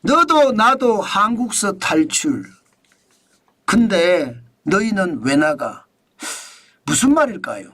너도 나도 한국서 탈출. 근데 너희는 왜 나가? 무슨 말일까요?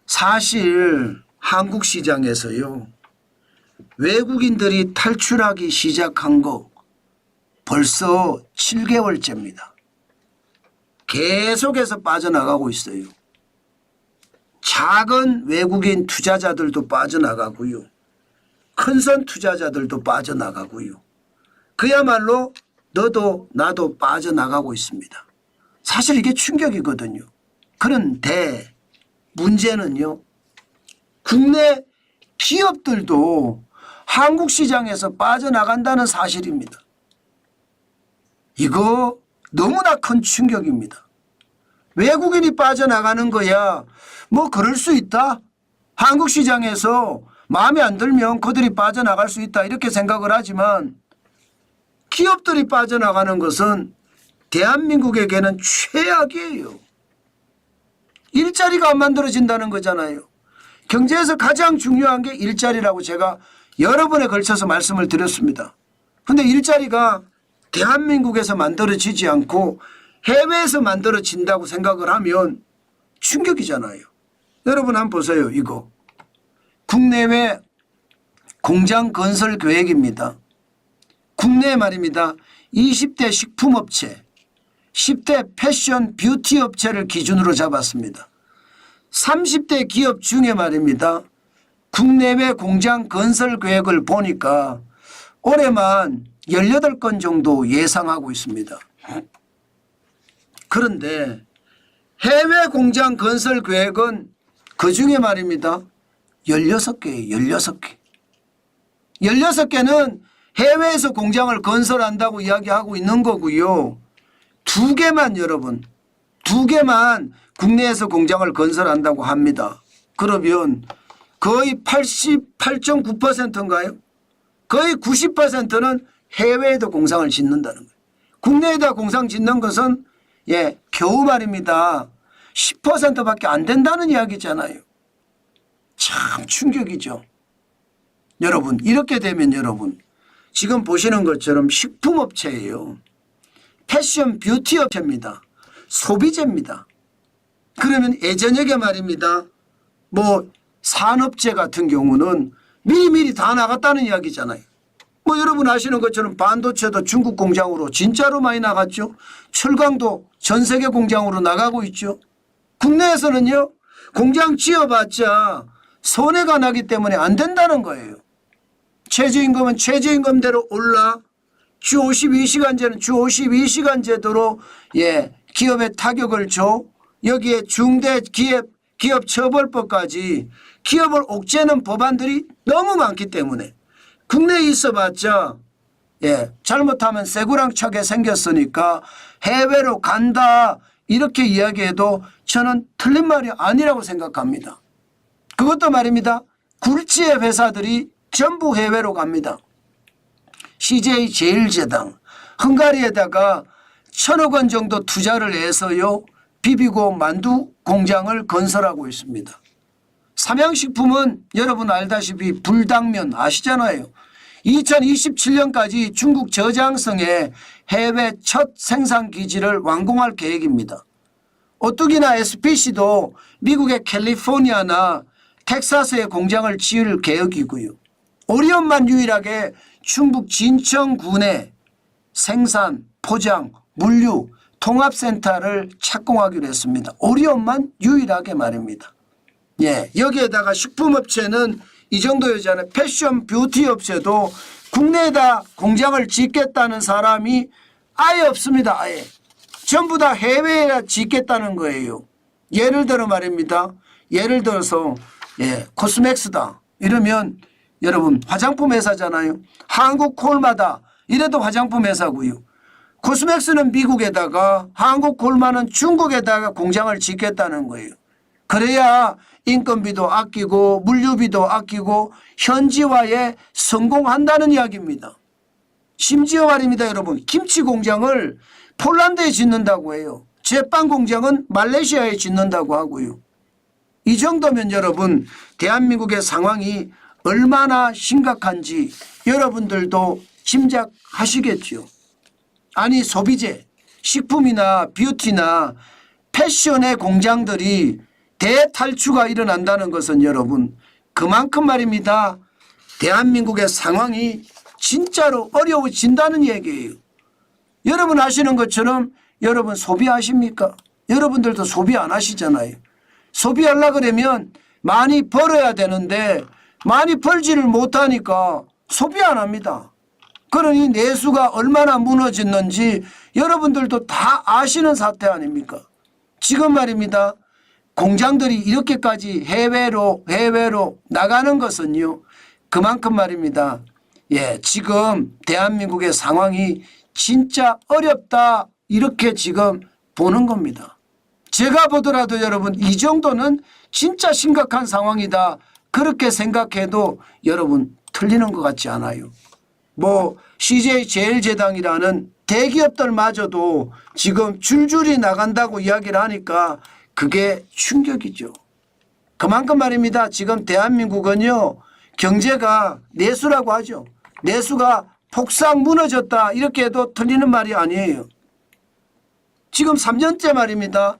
사실 한국 시장에서요, 외국인들이 탈출하기 시작한 거 벌써 7개월째입니다. 계속해서 빠져나가고 있어요. 작은 외국인 투자자들도 빠져나가고요. 큰선 투자자들도 빠져나가고요. 그야말로 너도 나도 빠져나가고 있습니다. 사실 이게 충격이거든요. 그런데 문제는요, 국내 기업들도 한국 시장에서 빠져나간다는 사실입니다. 이거 너무나 큰 충격입니다. 외국인이 빠져나가는 거야 뭐 그럴 수 있다. 한국 시장에서 마음에 안 들면 그들이 빠져나갈 수 있다 이렇게 생각을 하지만, 기업들이 빠져나가는 것은 대한민국에게는 최악이에요. 일자리가 안 만들어진다는 거잖아요. 경제에서 가장 중요한 게 일자리라고 제가 여러 번에 걸쳐서 말씀을 드렸습니다. 그런데 일자리가 대한민국에서 만들어지지 않고 해외에서 만들어진다고 생각을 하면 충격이잖아요. 여러분 한번 보세요. 이거 국내외 공장 건설 계획입니다. 국내 말입니다. 20대 식품업체, 10대 패션 뷰티 업체를 기준으로 잡았습니다. 30대 기업 중에 말입니다. 국내외 공장 건설 계획을 보니까 올해만 18건 정도 예상하고 있습니다. 그런데 해외 공장 건설 계획은 그중에 말입니다. 16개예요. 16개. 16개는 해외에서 공장을 건설한다고 이야기하고 있는 거고요. 2개만 여러분, 2개만 국내에서 공장을 건설한다고 합니다. 그러면 거의 88.9%인가요? 거의 90%는 해외에도 공장을 짓는다는 거예요. 국내에다 공장 짓는 것은 겨우 말입니다. 10%밖에 안 된다는 이야기잖아요. 참 충격이죠. 여러분 이렇게 되면 여러분 지금 보시는 것처럼 식품업체예요. 패션 뷰티 업체입니다. 소비재입니다. 그러면 예전에 말입니다. 뭐 산업재 같은 경우는 미리미리 다 나갔다는 이야기잖아요. 뭐 여러분 아시는 것처럼 반도체도 중국 공장으로 진짜로 많이 나갔죠. 철강도 전 세계 공장으로 나가고 있죠. 국내에서는요, 공장 지어봤자 손해가 나기 때문에 안 된다는 거예요. 최저임금은 최저임금대로 올라, 주 52시간제는 주 52시간제도로 기업에 타격을 줘. 여기에 중대 기업 처벌법까지 기업을 옥죄는 법안들이 너무 많기 때문에 국내에 있어봤자 잘못하면 쇠구랑차게 생겼으니까 해외로 간다 이렇게 이야기해도 저는 틀린 말이 아니라고 생각합니다. 그것도 말입니다. 굴지의 회사들이 전부 해외로 갑니다. CJ 제일제당 헝가리에다가 1,000억 원 정도 투자를 해서요 비비고 만두 공장을 건설하고 있습니다. 삼양식품은 여러분 알다시피 불당면 아시잖아요. 2027년까지 중국 저장성에 해외 첫 생산 기지를 완공할 계획입니다. 오뚜기나 SPC도 미국의 캘리포니아나 텍사스에 공장을 지을 계획이고요. 오리온만 유일하게 충북 진천군에 생산, 포장, 물류, 통합센터를 착공하기로 했습니다. 오리온만 유일하게 말입니다. 여기에다가 식품업체는 이 정도였잖아요. 패션 뷰티 업체도 국내에다 공장을 짓겠다는 사람이 아예 없습니다. 아예. 전부 다 해외에 짓겠다는 거예요. 예를 들어 말입니다. 예를 들어서 코스맥스다 이러면 여러분 화장품 회사잖아요. 한국 콜마다 이래도 화장품 회사고요. 코스맥스는 미국에다가 한국 콜마는 중국에다가 공장을 짓겠다는 거예요. 그래야 인건비도 아끼고 물류비도 아끼고 현지화에 성공한다는 이야기입니다. 심지어 말입니다. 여러분 김치 공장을 폴란드에 짓는다고 해요. 제빵 공장은 말레이시아에 짓는다고 하고요. 이 정도면 여러분 대한민국의 상황이 얼마나 심각한지 여러분들도 짐작하시겠죠. 아니 소비재, 식품이나 뷰티나 패션의 공장들이 대탈추가 일어난다는 것은 여러분 그만큼 말입니다. 대한민국의 상황이 진짜로 어려워진다는 얘기예요. 여러분 아시는 것처럼 여러분 소비하십니까? 여러분들도 소비 안 하시잖아요. 소비하려고 그러면 많이 벌어야 되는데 많이 벌지를 못하니까 소비 안 합니다. 그러니 내수가 얼마나 무너졌는지 여러분들도 다 아시는 사태 아닙니까? 지금 말입니다. 공장들이 이렇게까지 해외로 나가는 것은요. 그만큼 말입니다. 예, 지금 대한민국의 상황이 진짜 어렵다 이렇게 지금 보는 겁니다. 제가 보더라도 여러분 이 정도는 진짜 심각한 상황이다 그렇게 생각해도 여러분 틀리는 것 같지 않아요. 뭐 CJ제일제당이라는 대기업들마저도 지금 줄줄이 나간다고 이야기를 하니까 그게 충격이죠. 그만큼 말입니다. 지금 대한민국은요. 경제가 내수라고 하죠. 내수가 폭삭 무너졌다 이렇게 해도 틀리는 말이 아니에요. 지금 3년째 말입니다.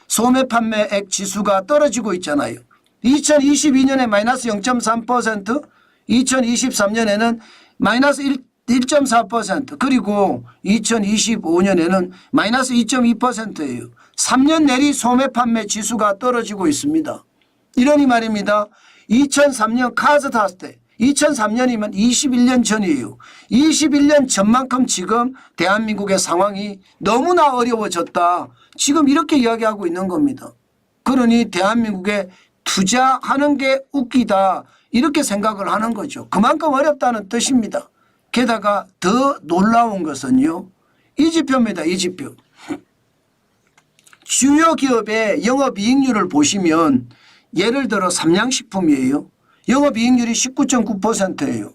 소매 판매액 지수가 떨어지고 있잖아요. 2022년에 마이너스 0.3%, 2023년에는 마이너스 1.4% 그리고 2025년에는 마이너스 2.2%예요. 3년 내리 소매 판매 지수가 떨어지고 있습니다. 이러니 말입니다. 2003년 카드 탔을 때 2003년이면 21년 전이에요. 21년 전만큼 지금 대한민국의 상황이 너무나 어려워졌다. 지금 이렇게 이야기하고 있는 겁니다. 그러니 대한민국에 투자하는 게 웃기다 이렇게 생각을 하는 거죠. 그만큼 어렵다는 뜻입니다. 게다가 더 놀라운 것은요. 이 지표입니다. 이 지표. 주요 기업의 영업이익률을 보시면 예를 들어 삼양식품이에요. 영업이익률이 19.9%예요.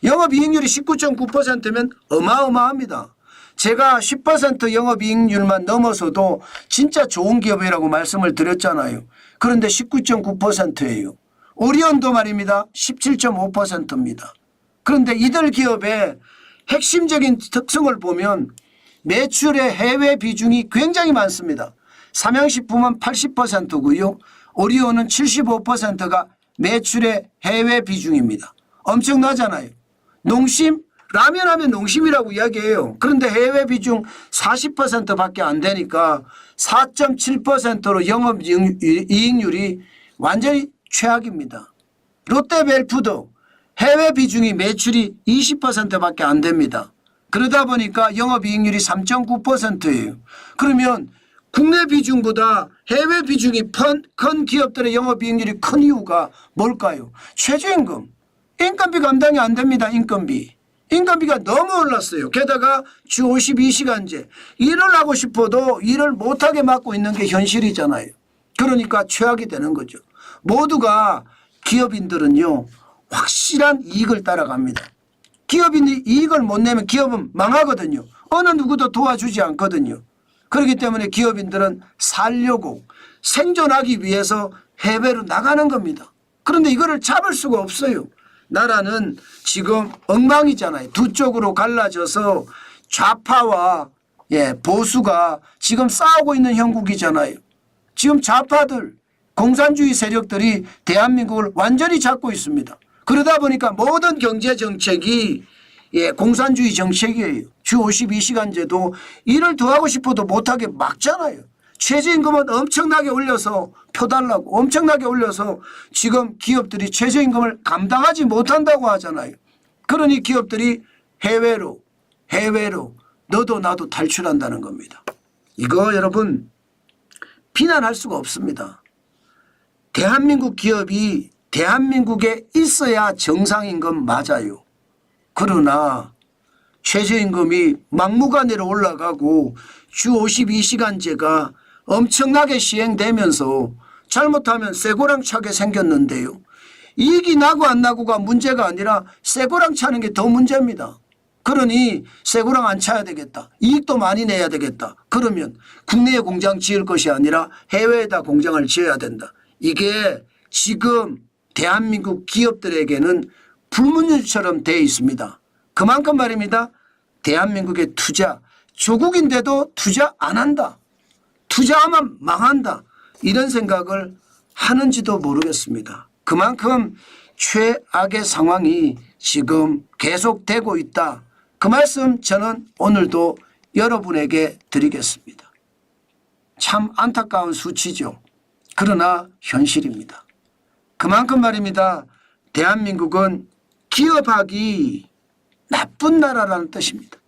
영업이익률이 19.9%면 어마어마합니다. 제가 10% 영업이익률만 넘어서도 진짜 좋은 기업이라고 말씀을 드렸잖아요. 그런데 19.9%예요. 오리온도 말입니다. 17.5%입니다. 그런데 이들 기업의 핵심적인 특성을 보면 매출의 해외 비중이 굉장히 많습니다. 삼양식품은 80%고요. 오리온은 75%가 매출의 해외 비중입니다. 엄청나잖아요. 농심, 라면 하면 농심이라고 이야기해요. 그런데 해외 비중 40%밖에 안 되니까 4.7%로 영업이익률이 완전히 최악입니다. 롯데벨푸드 해외 비중이 매출이 20%밖에 안 됩니다. 그러다 보니까 영업이익률이 3.9%예요. 그러면 국내 비중보다 해외 비중이 큰 기업들의 영업이익률이 큰 이유가 뭘까요? 최저임금. 인건비 감당이 안 됩니다. 인건비가 너무 올랐어요. 게다가 주 52시간제. 일을 하고 싶어도 일을 못하게 막고 있는 게 현실이잖아요. 그러니까 최악이 되는 거죠. 모두가 기업인들은요. 확실한 이익을 따라갑니다. 기업인이 이익을 못 내면 기업은 망하거든요. 어느 누구도 도와주지 않거든요. 그렇기 때문에 기업인들은 살려고 생존하기 위해서 해외로 나가는 겁니다. 그런데 이거를 잡을 수가 없어요. 나라는 지금 엉망이잖아요. 두 쪽으로 갈라져서 좌파와 보수가 지금 싸우고 있는 형국이잖아요. 지금 좌파들 공산주의 세력들이 대한민국을 완전히 잡고 있습니다. 그러다 보니까 모든 경제정책이 공산주의 정책이에요. 주 52시간제도 일을 더 하고 싶어도 못하게 막잖아요. 최저임금은 엄청나게 올려서 펴달라고 엄청나게 올려서 지금 기업들이 최저임금을 감당하지 못한다고 하잖아요. 그러니 기업들이 해외로 너도 나도 탈출한다는 겁니다. 이거 여러분 비난할 수가 없습니다. 대한민국 기업이 대한민국에 있어야 정상인 건 맞아요. 그러나 최저임금이 막무가내로 올라가고 주 52시간제가 엄청나게 시행되면서 잘못하면 쇠고랑 차게 생겼는데요. 이익이 나고 안 나고가 문제가 아니라 쇠고랑 차는 게 더 문제입니다. 그러니 쇠고랑 안 차야 되겠다. 이익도 많이 내야 되겠다. 그러면 국내에 공장 지을 것이 아니라 해외에다 공장을 지어야 된다. 이게 지금 대한민국 기업들에게는 불문율처럼 되어 있습니다. 그만큼 말입니다. 대한민국의 투자, 조국인데도 투자 안 한다. 투자하면 망한다. 이런 생각을 하는지도 모르겠습니다. 그만큼 최악의 상황이 지금 계속되고 있다. 그 말씀 저는 오늘도 여러분에게 드리겠습니다. 참 안타까운 수치죠. 그러나 현실입니다. 그만큼 말입니다. 대한민국은 기업하기 나쁜 나라라는 뜻입니다.